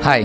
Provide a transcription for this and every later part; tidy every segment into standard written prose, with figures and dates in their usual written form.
हाय।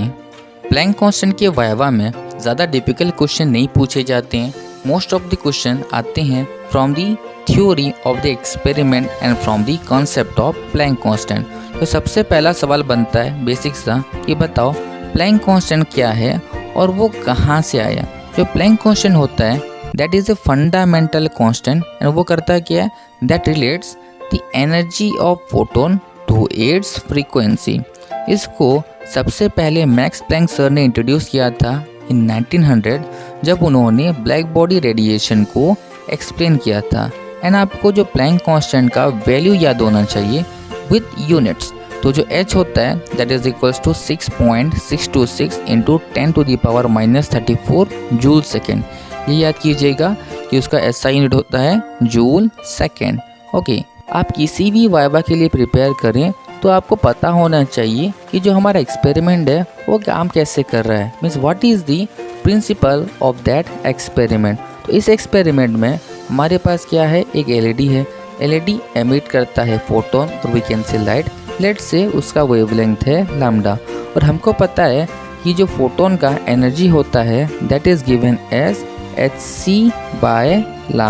Planck constant के viva में ज़्यादा डिफिकल्ट क्वेश्चन नहीं पूछे जाते हैं। मोस्ट ऑफ द क्वेश्चन आते हैं from the theory of the experiment and from the concept of Planck constant. तो सबसे पहला सवाल बनता है बेसिक सा कि बताओ प्लैंक कांस्टेंट क्या है और वो कहाँ से आया। जो प्लैंक कांस्टेंट होता है that is a fundamental constant and वो करता क्या है, that relates the energy of photon to its frequency. इसको सबसे पहले मैक्स प्लैंक सर ने इंट्रोड्यूस किया था इन 1900 जब उन्होंने ब्लैक बॉडी रेडिएशन को एक्सप्लेन किया था। एंड आपको जो प्लैंक कांस्टेंट का वैल्यू याद होना चाहिए विद यूनिट्स। तो जो h होता है that is equals to 6.626 into 10⁻⁻34 joule second. ये याद कीजिएगा कि उसका SI यूनिट होता है जूल सेकेंड। ओके, आप किसी भी वाइवा के लिए प्रिपेयर करें तो आपको पता होना चाहिए कि जो हमारा एक्सपेरिमेंट है वो काम कैसे कर रहा है, means what is the principle of that experiment. तो इस एक्सपेरिमेंट में हमारे पास क्या है, एक एलईडी है। एलईडी एमिट करता है फोटोन और we can say light. Let say उसका वेवलेंथ है लैम्डा और हमको पता है कि जो फोटोन का एनर्जी होता है that is given as hc/λ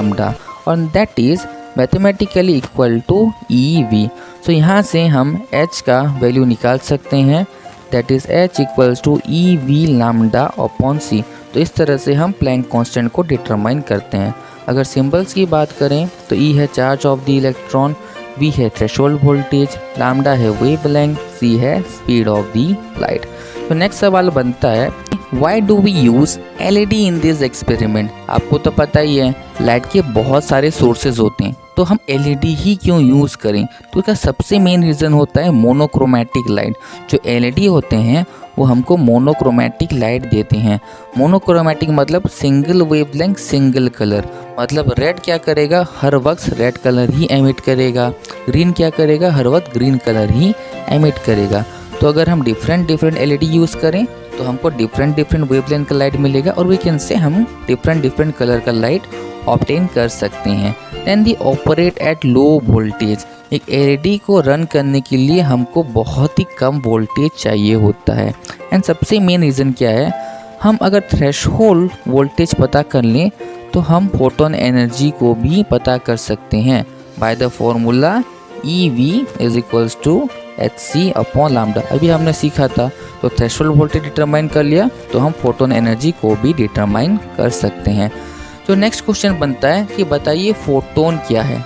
और that is mathematically equal to EV। So यहाँ से हम h का वैल्यू निकाल सकते हैं that is h equals to EV/λ/c। तो इस तरह से हम प्लैंक कांस्टेंट को डिटरमाइन करते हैं। अगर सिंबल्स की बात करें तो E है charge of the electron, V है थ्रेशोल्ड वोल्टेज, लैम्डा है वेवलेंथ, C है स्पीड ऑफ द लाइट। तो नेक्स्ट सवाल बनता है why do we use LED in this experiment. आपको तो पता ही है लाइट के बहुत सारे सोर्सेज होते हैं, तो हम LED ही क्यों यूज़ करें। तो इसका सबसे मेन रीज़न होता है मोनोक्रोमैटिक लाइट। जो LED होते हैं वो हमको मोनोक्रोमैटिक लाइट देते हैं। मोनोक्रोमैटिक मतलब सिंगल वेवलेंथ सिंगल कलर। मतलब रेड क्या करेगा, हर वक्त रेड कलर ही एमिट करेगा। ग्रीन क्या करेगा, हर वक्त ग्रीन कलर ही एमिट करेगा। तो अगर हम डिफरेंट LED यूज़ करें तो हमको डिफरेंट वेवलेंथ का लाइट मिलेगा और वी कैन से हम डिफरेंट कलर का लाइट ऑब्टेन कर सकते हैं। Then they operate at low voltage. एक LED को रन करने के लिए हमको बहुत ही कम वोल्टेज चाहिए होता है। एंड सबसे मेन रीज़न क्या है, हम अगर थ्रेशोल्ड वोल्टेज पता कर लें तो हम फोटोन एनर्जी को भी पता कर सकते हैं by the formula EV is equals to hc/λ। अभी हमने सीखा था। तो थ्रेशोल्ड वोल्टेज डिटरमाइन कर लिया तो हम फोटोन एनर्जी को भी डिटरमाइन कर सकते हैं। तो नेक्स्ट क्वेश्चन बनता है कि बताइए फोटोन क्या है।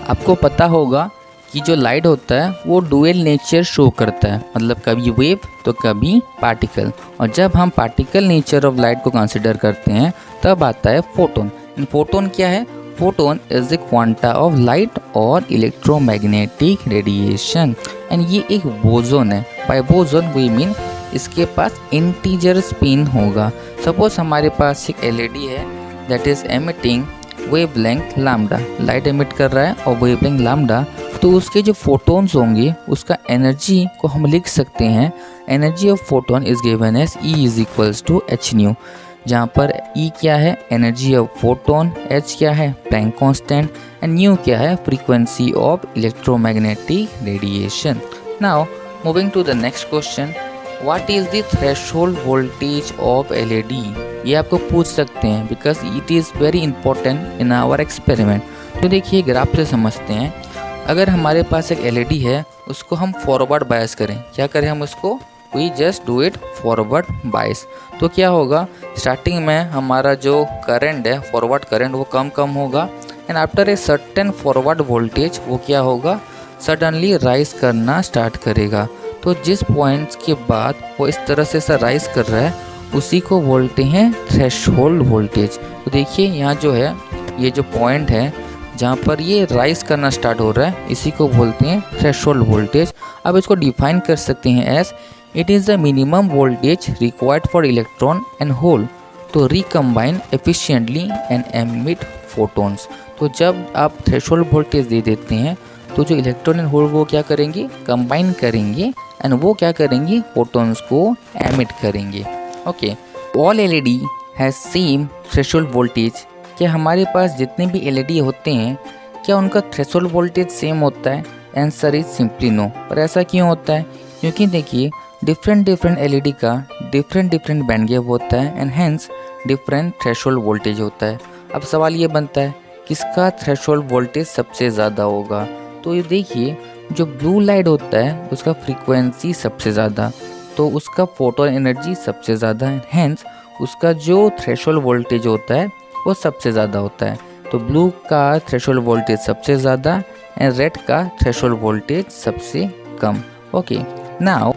आपको पता होगा कि जो लाइट होता है वो डुअल नेचर शो करता है, मतलब कभी वेव तो कभी पार्टिकल। और जब हम पार्टिकल नेचर ऑफ लाइट को कंसिडर करते हैं तब आता है फोटोन। फोटोन क्या है, photon is the quanta of light और इलेक्ट्रोमैग्नेटिक रेडिएशन। एंड ये एक बोसोन है। बाय बोसोन वी मीन इसके पास इंटीजर स्पिन होगा। सपोज हमारे पास एक LED है that is emitting wavelength lambda, light emit कर रहा है और वेवलेंथ लैम्डा। तो उसके जो फोटोन्स होंगे उसका एनर्जी को हम लिख सकते हैं, energy of photon is given as E is equals to hν, जहाँ पर E क्या है, एनर्जी ऑफ फोटोन, H क्या है, प्लैंक कांस्टेंट, एंड न्यू क्या है, frequency of electromagnetic radiation. Now moving to the next question, what is the threshold voltage of LED। ये आपको पूछ सकते हैं because it is very important in our experiment. तो देखिए ग्राफ से समझते हैं। अगर हमारे पास एक LED है उसको हम फॉरवर्ड बायस करें, क्या करें हम उसको, we just do it forward bias. तो क्या होगा, स्टार्टिंग में हमारा जो करंट है फॉरवर्ड करंट वो कम होगा and after a certain forward voltage वो क्या होगा, सडनली राइज करना स्टार्ट करेगा। तो जिस पॉइंट्स के बाद वो इस तरह से राइज कर रहा है उसी को बोलते हैं थ्रेशोल्ड वोल्टेज। तो देखिए यहाँ जो है, ये जो पॉइंट है जहाँ पर ये राइज करना स्टार्ट हो रहा है इसी को बोलते हैं थ्रेशोल्ड वोल्टेज। अब इसको डिफाइन कर सकते हैं as it is the minimum voltage required for electron and hole to recombine efficiently and emit photons. तो जब आप थ्रेशोल्ड वोल्टेज दे देते हैं तो जो इलेक्ट्रॉन एंड होल वो क्या करेंगे, कंबाइन करेंगे एंड वो क्या करेंगे, फोटोन्स को एमिट करेंगे। Okay, all LED has same threshold voltage. क्या हमारे पास जितने भी LED होते हैं क्या उनका थ्रेशोल्ड वोल्टेज सेम होता है? Answer is simply no. पर ऐसा क्यों होता है? क्योंकि देखिए डिफरेंट एलईडी का डिफरेंट बैंड गैप होता है and hence different threshold voltage होता है। अब सवाल ये बनता है किसका थ्रेशोल्ड वोल्टेज सबसे ज़्यादा होगा। तो ये देखिए जो ब्लू लाइट होता है उसका फ्रीक्वेंसी सबसे ज़्यादा, तो उसका फोटोन एनर्जी सबसे ज़्यादा है, हेंस उसका जो थ्रेशोल्ड वोल्टेज होता है वो सबसे ज़्यादा होता है। तो ब्लू का थ्रेशोल्ड वोल्टेज सबसे ज़्यादा एंड रेड का थ्रेशोल्ड वोल्टेज सबसे कम। Okay, now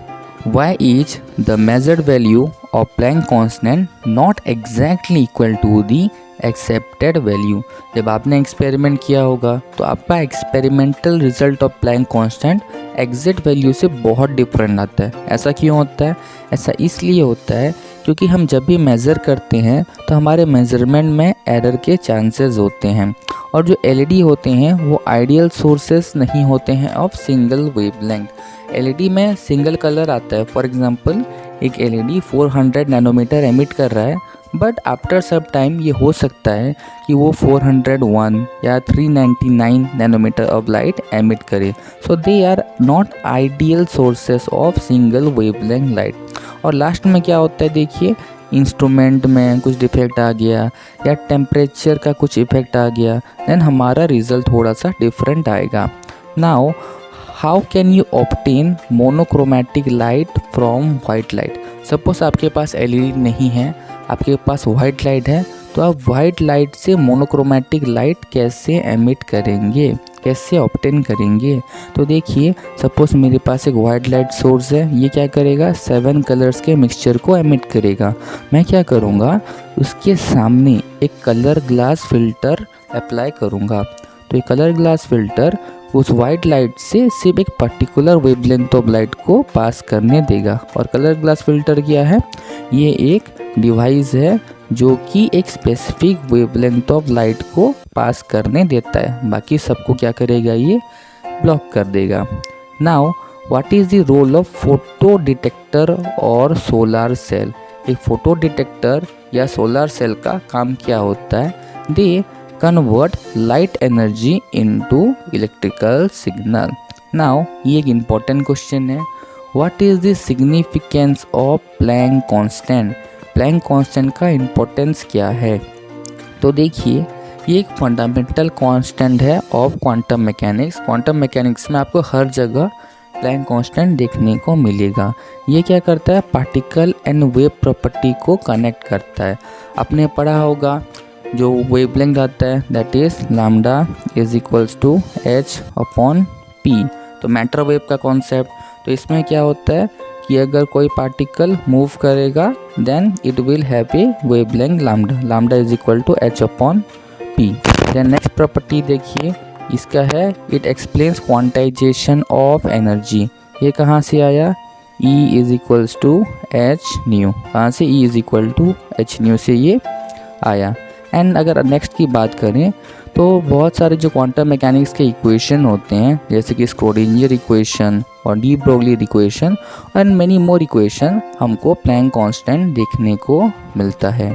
why is the measured value of Planck constant not exactly equal to the accepted value। जब आपने एक्सपेरिमेंट किया होगा तो आपका experimental result of Planck constant exact value से बहुत डिफरेंट आता है। ऐसा क्यों होता है? ऐसा इसलिए होता है क्योंकि हम जब भी मेज़र करते हैं तो हमारे मेज़रमेंट में एरर के चांसेस होते हैं, और जो एलईडी होते हैं वो आइडियल सोर्सेस नहीं होते हैं ऑफ सिंगल वेवलेंथ। एलईडी में सिंगल कलर आता है। फॉर एग्जांपल एक एलईडी 400 नैनोमीटर एमिट कर रहा है, बट आफ्टर सब टाइम ये हो सकता है कि वो 401 या 399 नैनोमीटर ऑफ लाइट एमिट करे। So they are not ideal sources of single wavelength light. और लास्ट में क्या होता है, देखिए इंस्ट्रूमेंट में कुछ डिफेक्ट आ गया या टेम्परेचर का कुछ इफेक्ट आ गया, देन हमारा रिजल्ट थोड़ा सा डिफरेंट आएगा। Now how can you obtain monochromatic light from white light. Suppose आपके पास एलईडी नहीं है, आपके पास वाइट लाइट है, तो आप वाइट लाइट से मोनोक्रोमेटिक लाइट कैसे एमिट करेंगे, कैसे ऑब्टेन करेंगे। तो देखिए सपोज मेरे पास एक वाइट लाइट सोर्स है, ये क्या करेगा 7 कलर्स के मिक्सचर को एमिट करेगा। मैं क्या करूँगा, उसके सामने एक कलर ग्लास फिल्टर अप्लाई करूँगा। तो ये कलर ग्लास फिल्टर उस वाइट लाइट से सिर्फ एक पर्टिकुलर वेवलेंथ ऑफ लाइट को पास करने देगा। और कलर ग्लास फिल्टर क्या है, ये एक डिवाइस है जो कि एक स्पेसिफिक वेवलेंथ ऑफ लाइट को पास करने देता है, बाकी सबको क्या करेगा, ये ब्लॉक कर देगा। Now what is the role of photo detector और सोलर सेल। एक फोटो डिटेक्टर या सोलर सेल का काम क्या होता है, they convert light energy into electrical signal. Now ये एक इम्पॉर्टेंट क्वेश्चन है, what is the significance of Planck constant. Planck constant का इम्पोर्टेंस क्या है। तो देखिए ये एक फंडामेंटल कांस्टेंट है of quantum mechanics. Quantum mechanics में आपको हर जगह प्लैंक कांस्टेंट देखने को मिलेगा। ये क्या करता है, पार्टिकल एंड वेव प्रॉपर्टी को कनेक्ट करता है। आपने पढ़ा होगा जो वेवलेंथ आता है that is lambda is equals to h upon p। तो मैटर वेव का कॉन्सेप्ट, तो इसमें क्या होता है कि अगर कोई पार्टिकल मूव करेगा then it will have a wavelength lambda is equal to h upon p। Then next property देखिए इसका है, it explains quantisation of energy. ये कहाँ से आया, E is equals to h nu. कहाँ से, E is equal to h nu से ये आया। एंड अगर नेक्स्ट की बात करें तो बहुत सारे जो क्वांटम मैकेनिक्स के इक्वेशन होते हैं जैसे कि स्क्रोडिंजर इक्वेशन और de Broglie equation and many more equation हमको प्लैंक कांस्टेंट देखने को मिलता है।